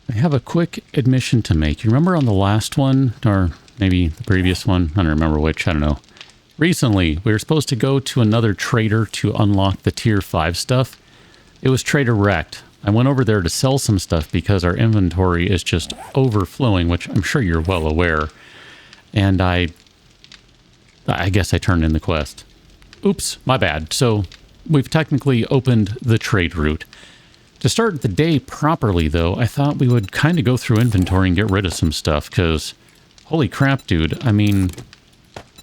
I have a quick admission to make. You remember on the last one, or maybe the previous one? I don't remember which, I don't know. Recently, we were supposed to go to another trader to unlock the tier 5 stuff. It was trader wrecked. I went over there to sell some stuff because our inventory is just overflowing, which I'm sure you're well aware. And I guess I turned in the quest. Oops, my bad. So we've technically opened the trade route. To start the day properly, though, I thought we would kind of go through inventory and get rid of some stuff, because holy crap, dude. I mean,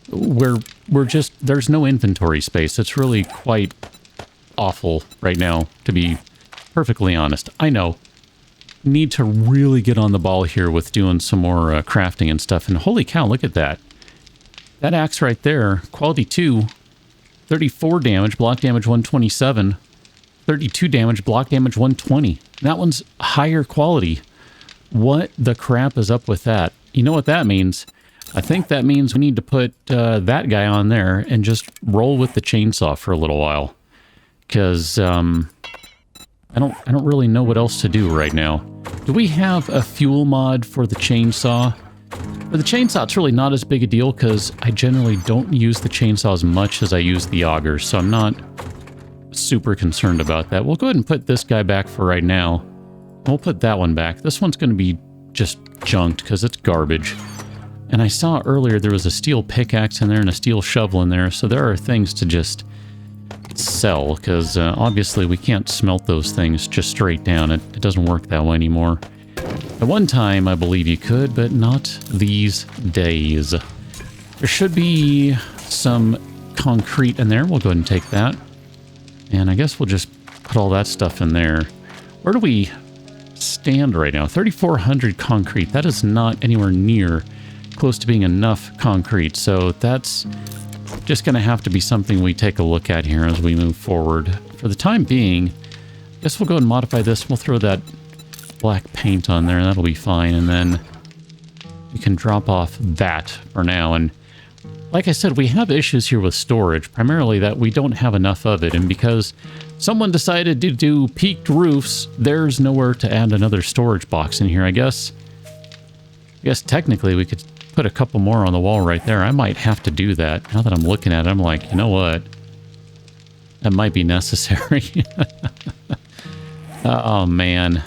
we're just, there's no inventory space. It's really quite awful right now, to be perfectly honest. I know. Need to really get on the ball here with doing some more crafting and stuff. And holy cow, look at that. That axe right there, quality 2, 34 damage, block damage 127, 32 damage, block damage 120. That one's higher quality. What the crap is up with that? You know what that means? I think that means we need to put that guy on there and just roll with the chainsaw for a little while. Because I don't really know what else to do right now. Do we have a fuel mod for the chainsaw? For the chainsaw, it's really not as big a deal because I generally don't use the chainsaw as much as I use the augers, so I'm not super concerned about that. We'll go ahead and put this guy back for right now. We'll put that one back. This one's going to be just junked because it's garbage. And I saw earlier there was a steel pickaxe in there and a steel shovel in there, so there are things to just sell, because obviously we can't smelt those things just straight down. It doesn't work that way anymore. At one time, I believe you could, but not these days. There should be some concrete in there. We'll go ahead and take that. And I guess we'll just put all that stuff in there. Where do we stand right now? 3,400 concrete. That is not anywhere near close to being enough concrete. So that's just going to have to be something we take a look at here as we move forward. For the time being, I guess we'll go and modify this. We'll throw that black paint on there. That'll be fine. And then we can drop off that for now. And like I said, we have issues here with storage, primarily that we don't have enough of it. And because someone decided to do peaked roofs, there's nowhere to add another storage box in here. I guess technically we could put a couple more on the wall right there. I might have to do that. Now that I'm looking at it, I'm like, you know what? That might be necessary. Oh, man.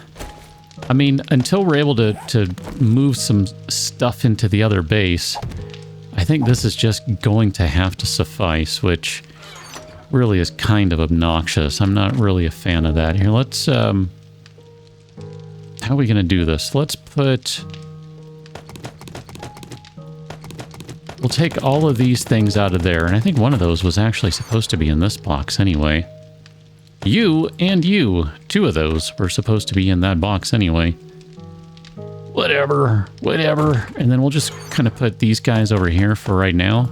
I mean, until we're able to move some stuff into the other base, I think this is just going to have to suffice, which really is kind of obnoxious. I'm not really a fan of that. Here, let's... how are we going to do this? Let's put... We'll take all of these things out of there, and I think one of those was actually supposed to be in this box anyway. You and you. 2 of those were supposed to be in that box anyway. Whatever. And then we'll just kind of put these guys over here for right now.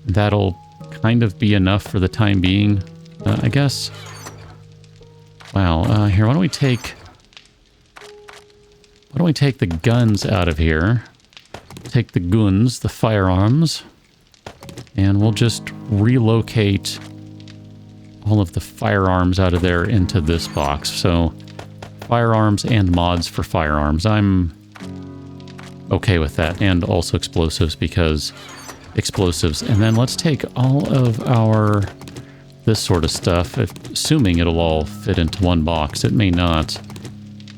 That'll kind of be enough for the time being, I guess. Wow. Here, why don't we take the guns out of here? Take the guns, the firearms, and we'll just relocate all of the firearms out of there into this box. So firearms and mods for firearms. I'm okay with that. And also explosives, because explosives. And then let's take all of our this sort of stuff, assuming it'll all fit into one box. It may not.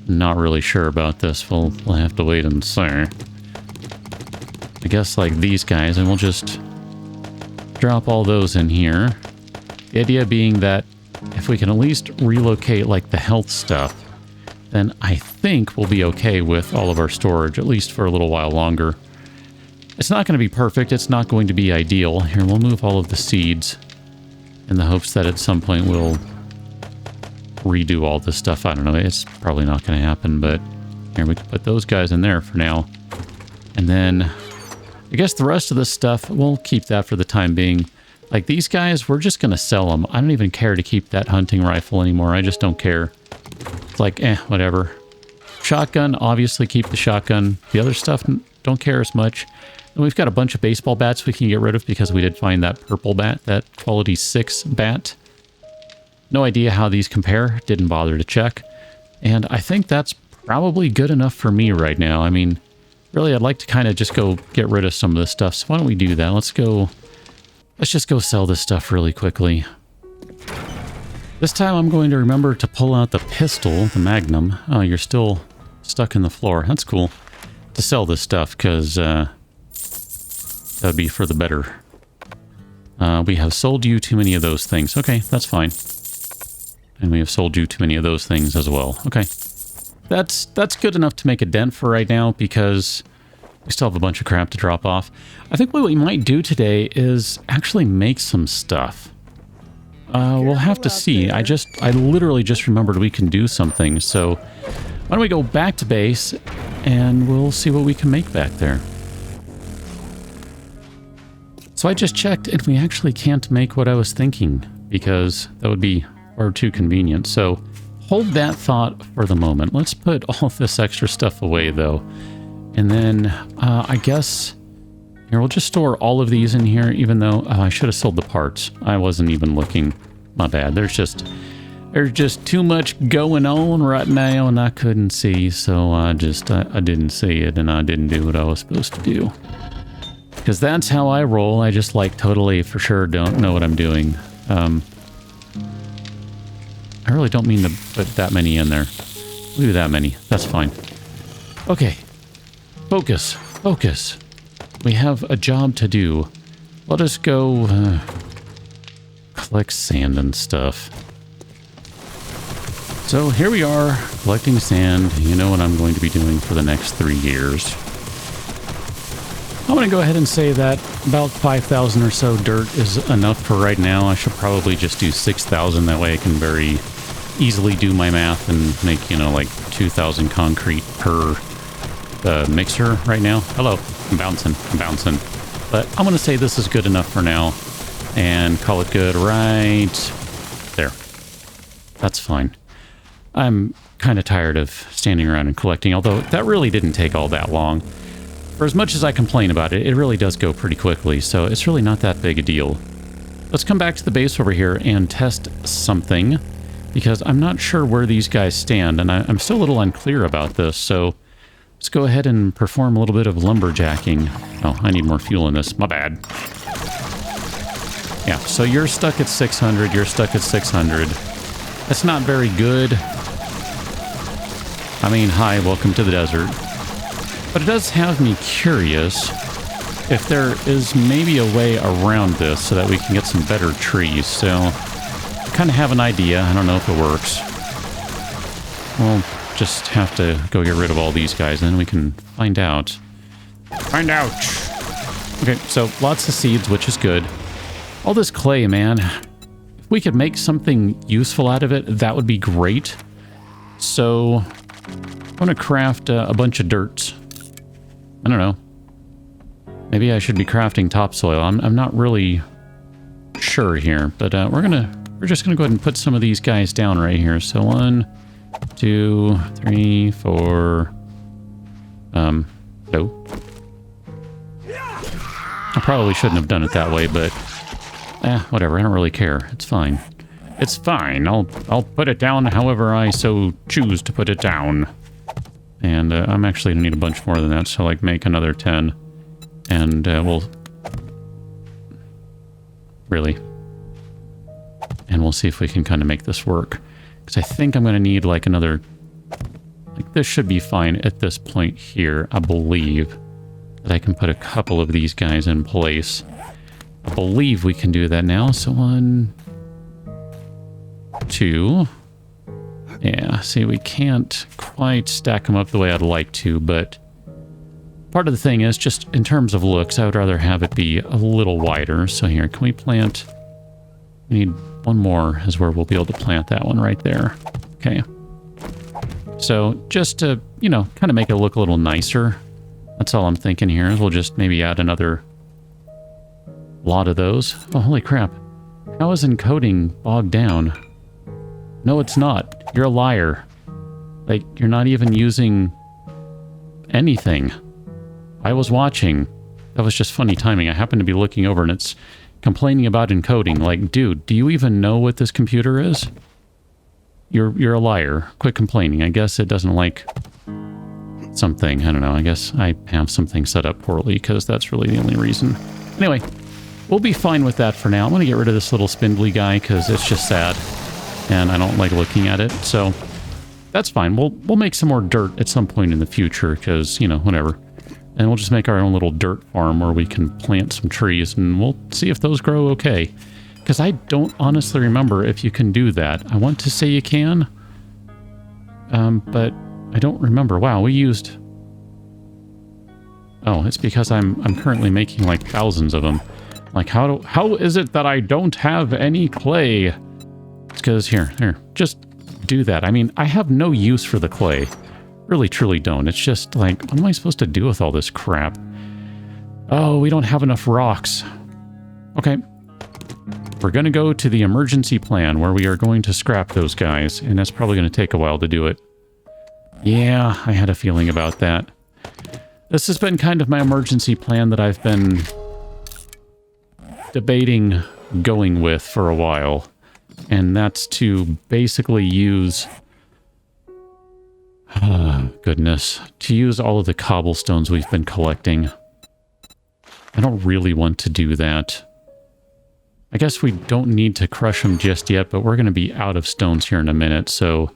Not really sure about this. We'll have to wait and see. I guess like these guys, and we'll just drop all those in here. The idea being that if we can at least relocate like the health stuff, then I think we'll be okay with all of our storage, at least for a little while longer. It's not going to be perfect. It's not going to be ideal. Here, we'll move all of the seeds in the hopes that at some point we'll redo all this stuff. I don't know. It's probably not going to happen, but here, we can put those guys in there for now. And then I guess the rest of this stuff, we'll keep that for the time being. Like these guys, we're just going to sell them. I don't even care to keep that hunting rifle anymore. I just don't care. It's like, whatever. Shotgun, obviously keep the shotgun. The other stuff, don't care as much. And we've got a bunch of baseball bats we can get rid of because we did find that purple bat, that quality 6 bat. No idea how these compare. Didn't bother to check. And I think that's probably good enough for me right now. I mean, really, I'd like to kind of just go get rid of some of this stuff. So why don't we do that? Let's just go sell this stuff really quickly. This time I'm going to remember to pull out the pistol, the Magnum. Oh, you're still stuck in the floor. That's cool. To sell this stuff, because that would be for the better. We have sold you too many of those things. Okay, that's fine. And we have sold you too many of those things as well. Okay. That's good enough to make a dent for right now, because we still have a bunch of crap to drop off. I think what we might do today is actually make some stuff. We'll have to see. I literally just remembered we can do something. So why don't we go back to base and we'll see what we can make back there. So I just checked and we actually can't make what I was thinking, because that would be far too convenient. So hold that thought for the moment. Let's put all this extra stuff away though. And then I guess here we'll just store all of these in here, even though I should have sold the parts. I wasn't even looking. My bad. There's just too much going on right now and I couldn't see. So I didn't see it and I didn't do what I was supposed to do. Because that's how I roll. I just like totally for sure don't know what I'm doing. I really don't mean to put that many in there. Leave that many. That's fine. Okay. Focus. Focus. We have a job to do. Let us go collect sand and stuff. So here we are, collecting sand. You know what I'm going to be doing for the next 3 years. I'm going to go ahead and say that about 5,000 or so dirt is enough for right now. I should probably just do 6,000. That way I can very easily do my math and make, you know, like 2,000 concrete per mixer right now. Hello. I'm bouncing. But I'm going to say this is good enough for now and call it good right there. That's fine. I'm kind of tired of standing around and collecting, although that really didn't take all that long. For as much as I complain about it, it really does go pretty quickly, so it's really not that big a deal. Let's come back to the base over here and test something, because I'm not sure where these guys stand, and I'm still a little unclear about this, so let's go ahead and perform a little bit of lumberjacking. Oh, I need more fuel in this. My bad. Yeah, so you're stuck at 600, you're stuck at 600. That's not very good. I mean, hi, welcome to the desert. But it does have me curious if there is maybe a way around this so that we can get some better trees. So, I kind of have an idea. I don't know if it works. We'll just have to go get rid of all these guys, and then we can find out. Find out! Okay, so lots of seeds, which is good. All this clay, man. If we could make something useful out of it, that would be great. So, I want to craft a bunch of dirt. I don't know. Maybe I should be crafting topsoil. I'm not really sure here, but we're just gonna go ahead and put some of these guys down right here. So 1, 2, 3, 4. No. I probably shouldn't have done it that way, but whatever. I don't really care. It's fine. It's fine. I'll put it down however I so choose to put it down. And I'm actually going to need a bunch more than that, so like make another 10. And we'll... Really. And we'll see if we can kind of make this work. Because I think I'm going to need like another... Like this should be fine at this point here, I believe. That I can put a couple of these guys in place. I believe we can do that now, so 1... 2... Yeah, see, we can't quite stack them up the way I'd like to, but part of the thing is just in terms of looks, I would rather have it be a little wider. So here, can we plant... We need one more is where we'll be able to plant that one right there. Okay. So just to, you know, kind of make it look a little nicer. That's all I'm thinking here. We'll just maybe add another lot of those. Oh, holy crap. How is encoding bogged down? No, it's not. You're a liar. Like, you're not even using anything. I was watching. That was just funny timing. I happened to be looking over and it's complaining about encoding. Like, dude, do you even know what this computer is? You're a liar. Quit complaining. I guess it doesn't like something. I don't know. I guess I have something set up poorly because that's really the only reason. Anyway, we'll be fine with that for now. I'm going to get rid of this little spindly guy because it's just sad. And I don't like looking at it. So that's fine. We'll make some more dirt at some point in the future because, you know, whatever. And we'll just make our own little dirt farm where we can plant some trees and we'll see if those grow okay. Because I don't honestly remember if you can do that. I want to say you can. But I don't remember. Wow, we used... Oh, it's because I'm currently making like thousands of them. Like, how is it that I don't have any clay? It's because, here, just do that. I mean, I have no use for the clay. Really, truly don't. It's just like, what am I supposed to do with all this crap? Oh, we don't have enough rocks. Okay. We're going to go to the emergency plan where we are going to scrap those guys, and that's probably going to take a while to do it. Yeah, I had a feeling about that. This has been kind of my emergency plan that I've been debating going with for a while, and that's to basically use... goodness. To use all of the cobblestones we've been collecting. I don't really want to do that. I guess we don't need to crush them just yet, but we're going to be out of stones here in a minute, so...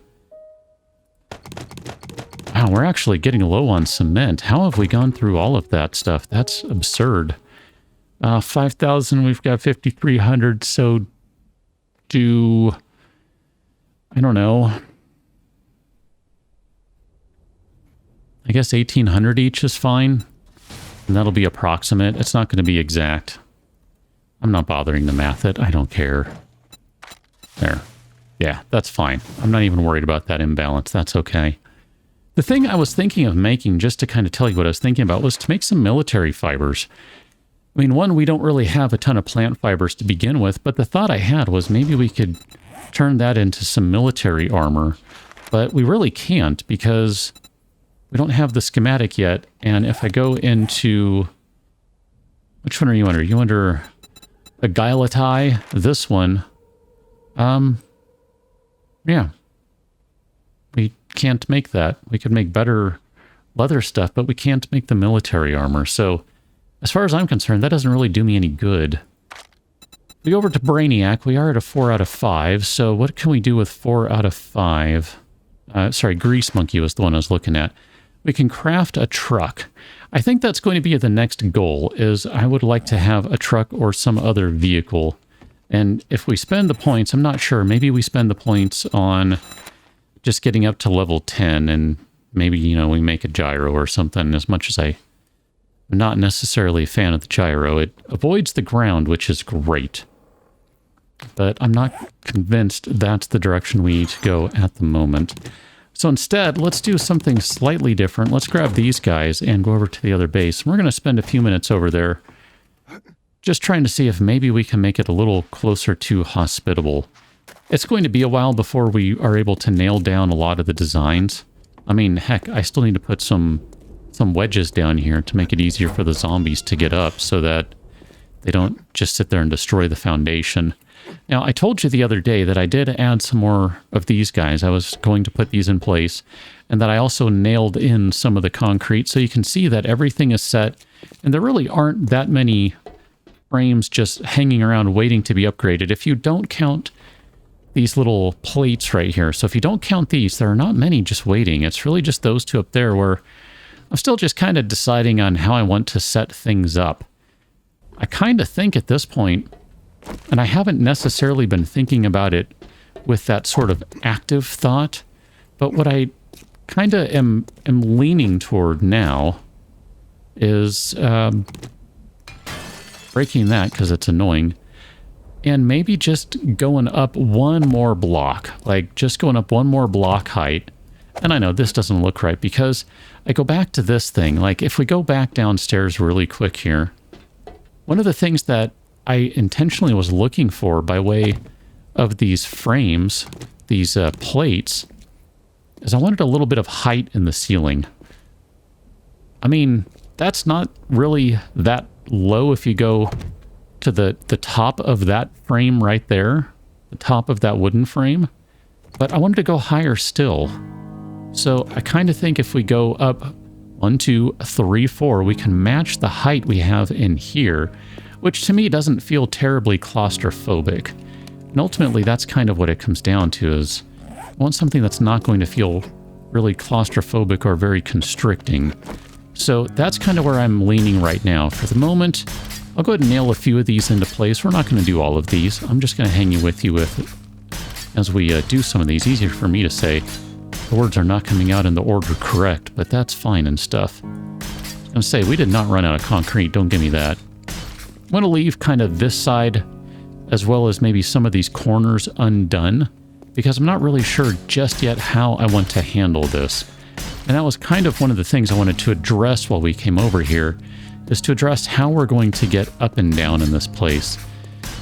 Wow, we're actually getting low on cement. How have we gone through all of that stuff? That's absurd. 5,000, we've got 5,300, so do... I don't know. I guess 1,800 each is fine. And that'll be approximate. It's not going to be exact. I'm not bothering to math it. I don't care. There. Yeah, that's fine. I'm not even worried about that imbalance. That's okay. The thing I was thinking of making, just to kind of tell you what I was thinking about, was to make some military fibers. I mean, one, we don't really have a ton of plant fibers to begin with, but the thought I had was maybe we could turn that into some military armor. But we really can't because we don't have the schematic yet. And if I go into... Which one are you under? Are you under a Guiletai? This one. Yeah. We can't make that. We could make better leather stuff, but we can't make the military armor. So, as far as I'm concerned, that doesn't really do me any good. We go over to Brainiac. We are at a 4 out of 5. So, what can we do with 4 out of 5? Sorry, Grease Monkey was the one I was looking at. We can craft a truck. I think that's going to be the next goal, is I would like to have a truck or some other vehicle. And if we spend the points, I'm not sure, maybe we spend the points on just getting up to level 10 and maybe, you know, we make a gyro or something. As much as I'm not necessarily a fan of the gyro, it avoids the ground, which is great. But I'm not convinced that's the direction we need to go at the moment. So instead, let's do something slightly different. Let's grab these guys and go over to the other base. And we're going to spend a few minutes over there just trying to see if maybe we can make it a little closer to hospitable. It's going to be a while before we are able to nail down a lot of the designs. I mean, heck, I still need to put some wedges down here to make it easier for the zombies to get up so that they don't just sit there and destroy the foundation. Now, I told you the other day that I did add some more of these guys. I was going to put these in place, and that I also nailed in some of the concrete, so you can see that everything is set, and there really aren't that many frames just hanging around waiting to be upgraded. If you don't count these little plates right here, so if you don't count these, there are not many just waiting. It's really just those two up there where I'm still just kind of deciding on how I want to set things up. I kind of think at this point, and I haven't necessarily been thinking about it with that sort of active thought, but what I kind of am leaning toward now is breaking that because it's annoying, and maybe just going up one more block, like just going up one more block height. And I know this doesn't look right because I go back to this thing. Like if we go back downstairs really quick here, one of the things that I intentionally was looking for by way of these frames, these plates, is I wanted a little bit of height in the ceiling. I mean, that's not really that low if you go to the top of that frame right there, the top of that wooden frame. but I wanted to go higher still. So I kind of think if we go up 1, 2, 3, 4, we can match the height we have in here, which to me doesn't feel terribly claustrophobic. And ultimately, that's kind of what it comes down to, is I want something that's not going to feel really claustrophobic or very constricting. So that's kind of where I'm leaning right now. For the moment, I'll go ahead and nail a few of these into place. We're not going to do all of these. I'm just going to hang you with as we do some of these. Easier for me to say. The words are not coming out in the order correct, but that's fine and stuff. I was going to say, we did not run out of concrete. Don't give me that. I'm going to leave kind of this side, as well as maybe some of these corners undone, because I'm not really sure just yet how I want to handle this. And that was kind of one of the things I wanted to address while we came over here, is to address how we're going to get up and down in this place.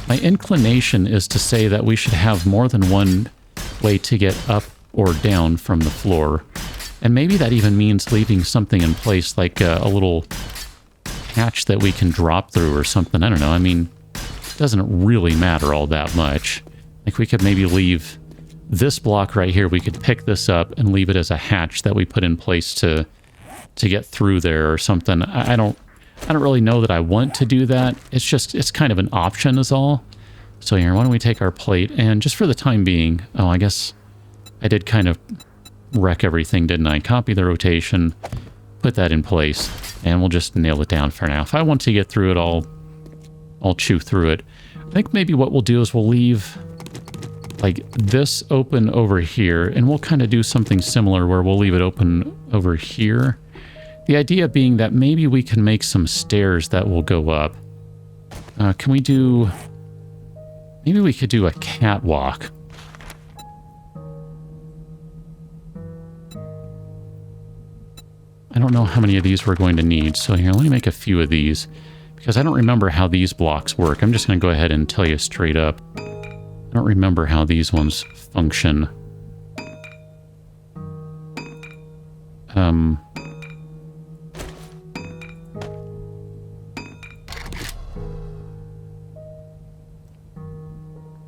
My inclination is to say that we should have more than one way to get up or down from the floor. And maybe that even means leaving something in place like a little hatch that we can drop through or something. I don't know. I mean, it doesn't really matter all that much. Like we could maybe leave this block right here. We could pick this up and leave it as a hatch that we put in place to get through there or something. I don't really know that I want to do that. It's kind of an option is all. So here, why don't we take our plate and just for the time being, oh, I guess I did kind of wreck everything, didn't I? Copy the rotation, put that in place, and we'll just nail it down for now. If I want to get through it, I'll chew through it. I think maybe what we'll do is we'll leave like this open over here, and we'll kind of do something similar where we'll leave it open over here. The idea being that maybe we can make some stairs that will go up. Can we do... Maybe we could do a catwalk. I don't know how many of these we're going to need, so here, let me make a few of these, because I don't remember how these blocks work. I'm just going to go ahead and tell you straight up. I don't remember how these ones function.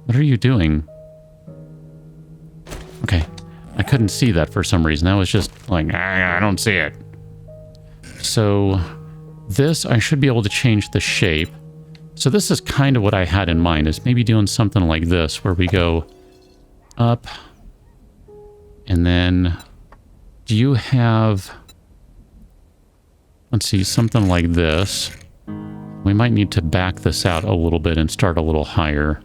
What are you doing? Okay. I couldn't see that for some reason. I was just like, I don't see it. So this, I should be able to change the shape. So this is kind of what I had in mind, is maybe doing something like this, where we go up, and then do you have, let's see, something like this. We might need to back this out a little bit and start a little higher,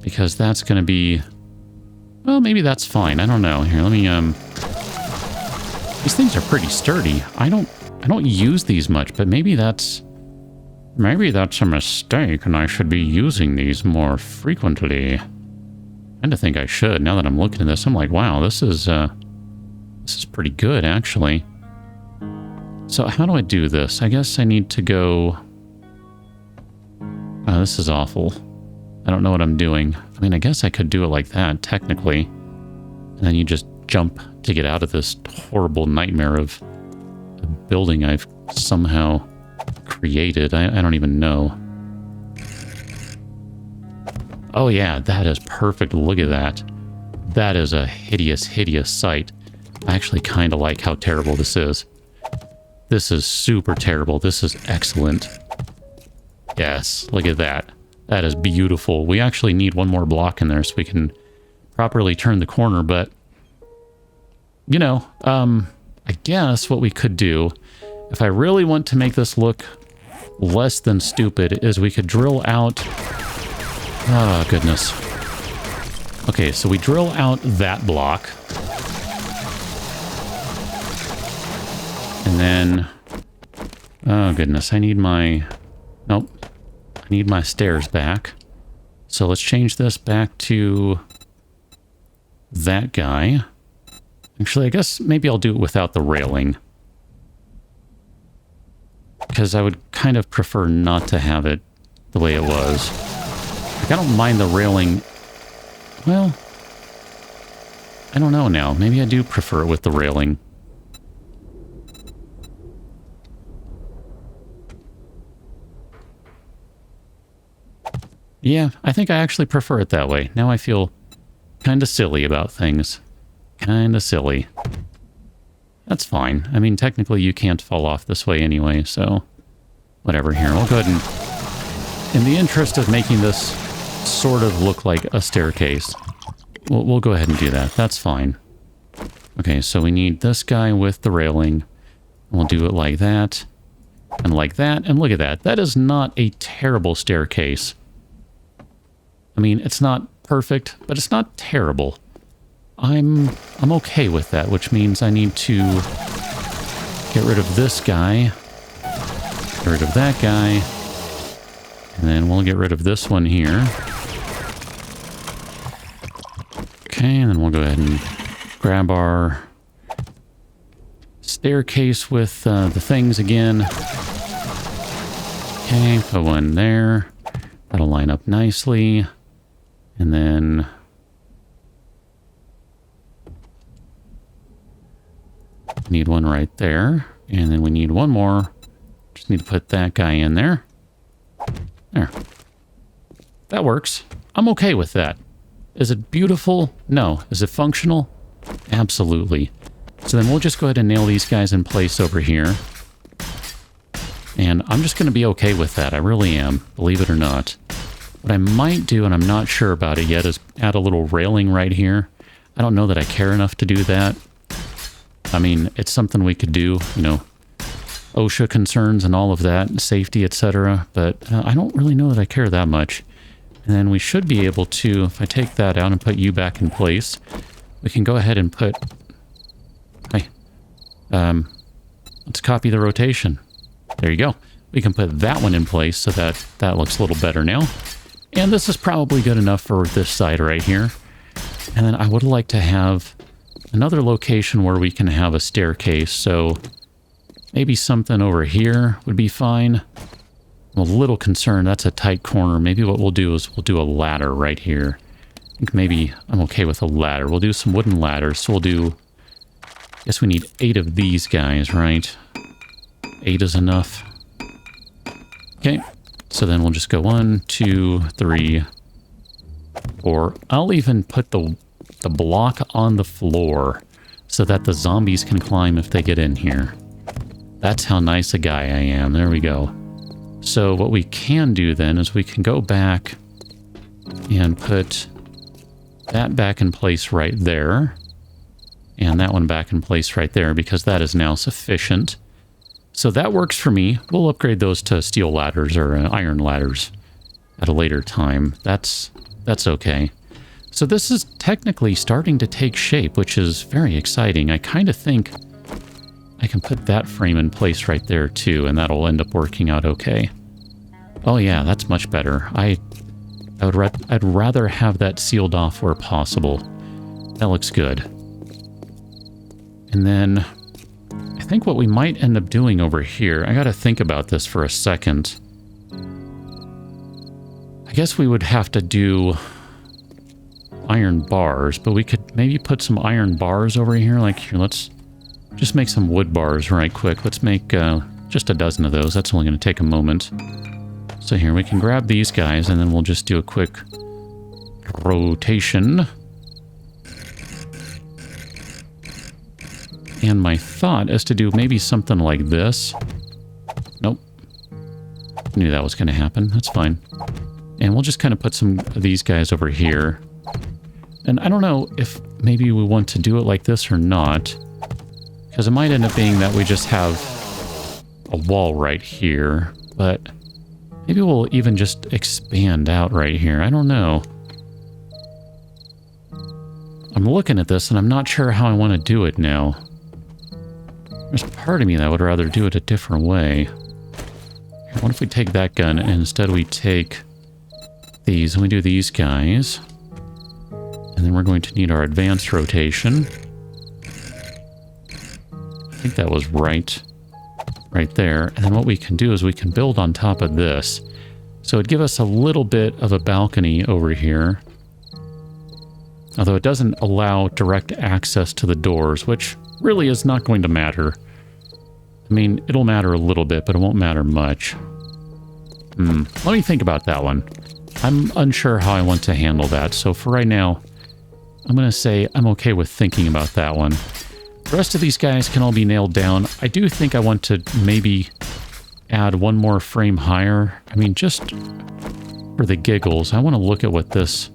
because that's going to be, well, maybe that's fine. I don't know. Here, let me, these things are pretty sturdy. I don't use these much, but maybe that's a mistake and I should be using these more frequently. I kind of think I should. Now that I'm looking at this, I'm like, wow, this is pretty good, actually. So how do I do this? I guess I need to go... Oh, this is awful. I don't know what I'm doing. I mean, I guess I could do it like that, technically. And then you just jump to get out of this horrible nightmare of a building I've somehow created. I don't even know. Oh yeah, that is perfect. Look at that. That is a hideous, hideous sight. I actually kind of like how terrible this is. This is super terrible. This is excellent. Yes, look at that. That is beautiful. We actually need one more block in there so we can properly turn the corner, but you know, I guess what we could do, if I really want to make this look less than stupid, is we could drill out... Oh, goodness. Okay, so we drill out that block. And then... Oh, goodness, I need my... Nope. I need my stairs back. So let's change this back to that guy. Actually, I guess maybe I'll do it without the railing, because I would kind of prefer not to have it the way it was. Like, I don't mind the railing. Well, I don't know now. Maybe I do prefer it with the railing. Yeah, I think I actually prefer it that way. Now I feel kind of silly about things. Kind of silly. That's fine. I mean, technically you can't fall off this way anyway, so whatever. Here, we'll go ahead and, in the interest of making this sort of look like a staircase, we'll go ahead and do that. That's fine. Okay, so we need this guy with the railing. We'll do it like that, and like that, and look at that. That is not a terrible staircase. I mean, it's not perfect, but it's not terrible. I'm okay with that, which means I need to get rid of this guy, get rid of that guy, and then we'll get rid of this one here. Okay, and then we'll go ahead and grab our staircase with the things again. Okay, put one there. That'll line up nicely. And then need one right there. And then we need one more. Just need to put that guy in there. There. That works. I'm okay with that. Is it beautiful? No. Is it functional? Absolutely. So then we'll just go ahead and nail these guys in place over here. And I'm just going to be okay with that. I really am, believe it or not. What I might do, and I'm not sure about it yet, is add a little railing right here. I don't know that I care enough to do that. I mean, it's something we could do, you know, OSHA concerns and all of that, safety, etc. But I don't really know that I care that much. And then we should be able to, if I take that out and put you back in place, we can go ahead and put... Hey, let's copy the rotation. There you go. We can put that one in place so that that looks a little better now. And this is probably good enough for this side right here. And then I would like to have another location where we can have a staircase. So maybe something over here would be fine. I'm a little concerned. That's a tight corner. Maybe what we'll do is we'll do a ladder right here. I think maybe I'm okay with a ladder. We'll do some wooden ladders. So we'll do... I guess we need 8 of these guys, right? 8 is enough. Okay. So then we'll just go 1, 2, 3, 4. I'll even put the block on the floor so that the zombies can climb if they get in here. That's how nice a guy I am. There we go. So what we can do then is we can go back and put that back in place right there. And that one back in place right there because that is now sufficient. So that works for me. We'll upgrade those to steel ladders or iron ladders at a later time. That's okay. So this is technically starting to take shape, which is very exciting. I kind of think I can put that frame in place right there too, and that'll end up working out okay. Oh yeah, that's much better. I'd rather have that sealed off where possible. That looks good. And then I think what we might end up doing over here, I gotta think about this for a second. I guess we would have to do iron bars, but we could maybe put some iron bars over here. Like here, let's just make some wood bars right quick. Let's make just a dozen of those. That's only going to take a moment. So here we can grab these guys and then we'll just do a quick rotation. And my thought is to do maybe something like this. Nope. Knew that was going to happen. That's fine. And we'll just kind of put some of these guys over here. And I don't know if maybe we want to do it like this or not. Because it might end up being that we just have a wall right here. But maybe we'll even just expand out right here. I don't know. I'm looking at this and I'm not sure how I want to do it now. There's part of me that would rather do it a different way. What if we take that gun and instead we take these and we do these guys. And then we're going to need our advanced rotation. I think that was right there. And then what we can do is we can build on top of this. So it'd give us a little bit of a balcony over here. Although it doesn't allow direct access to the doors, which really is not going to matter. I mean, it'll matter a little bit, but it won't matter much. Let me think about that one. I'm unsure how I want to handle that. So for right now, I'm going to say I'm okay with thinking about that one. The rest of these guys can all be nailed down. I do think I want to maybe add one more frame higher. I mean, just for the giggles, I want to look at what this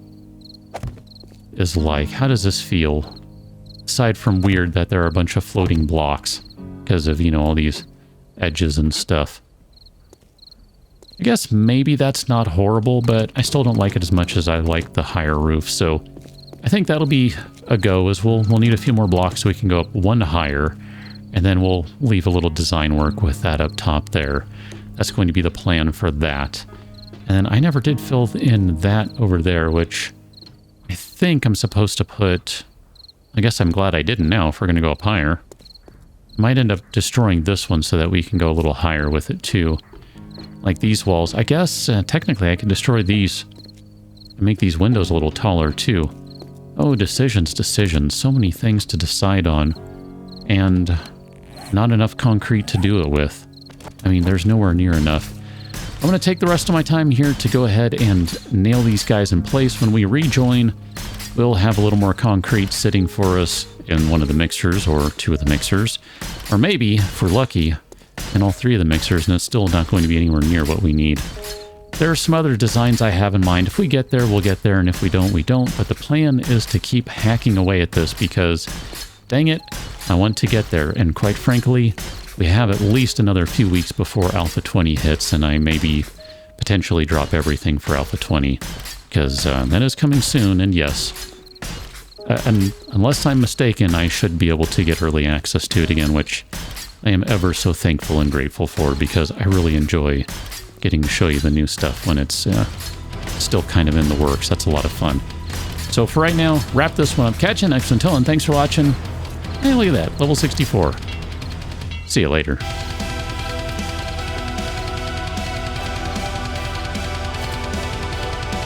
is like. How does this feel? Aside from weird that there are a bunch of floating blocks because of, you know, all these edges and stuff. I guess maybe that's not horrible, but I still don't like it as much as I like the higher roof. So I think that'll be a go, as we'll need a few more blocks so we can go up one higher, and then we'll leave a little design work with that up top there. That's going to be the plan for that. And then I never did fill in that over there, which I think I'm supposed to put... I guess I'm glad I didn't now if we're going to go up higher. Might end up destroying this one so that we can go a little higher with it too. Like these walls. I guess technically I can destroy these and make these windows a little taller too. Oh, decisions. So many things to decide on. And not enough concrete to do it with. I mean, there's nowhere near enough. I'm going to take the rest of my time here to go ahead and nail these guys in place. When we rejoin, we'll have a little more concrete sitting for us in one of the mixers or two of the mixers. Or maybe, if we're lucky, in all three of the mixers, and it's still not going to be anywhere near what we need. There are some other designs I have in mind. If we get there, we'll get there, and if we don't, we don't. But the plan is to keep hacking away at this because, dang it, I want to get there. And quite frankly, we have at least another few weeks before Alpha 20 hits, and I maybe potentially drop everything for Alpha 20 because that is coming soon, and yes. And unless I'm mistaken, I should be able to get early access to it again, which I am ever so thankful and grateful for because I really enjoy getting to show you the new stuff when it's still kind of in the works. That's a lot of fun. So for right now, wrap this one up. Catch you next until, and thanks for watching. Hey, look at that, level 64. See you later.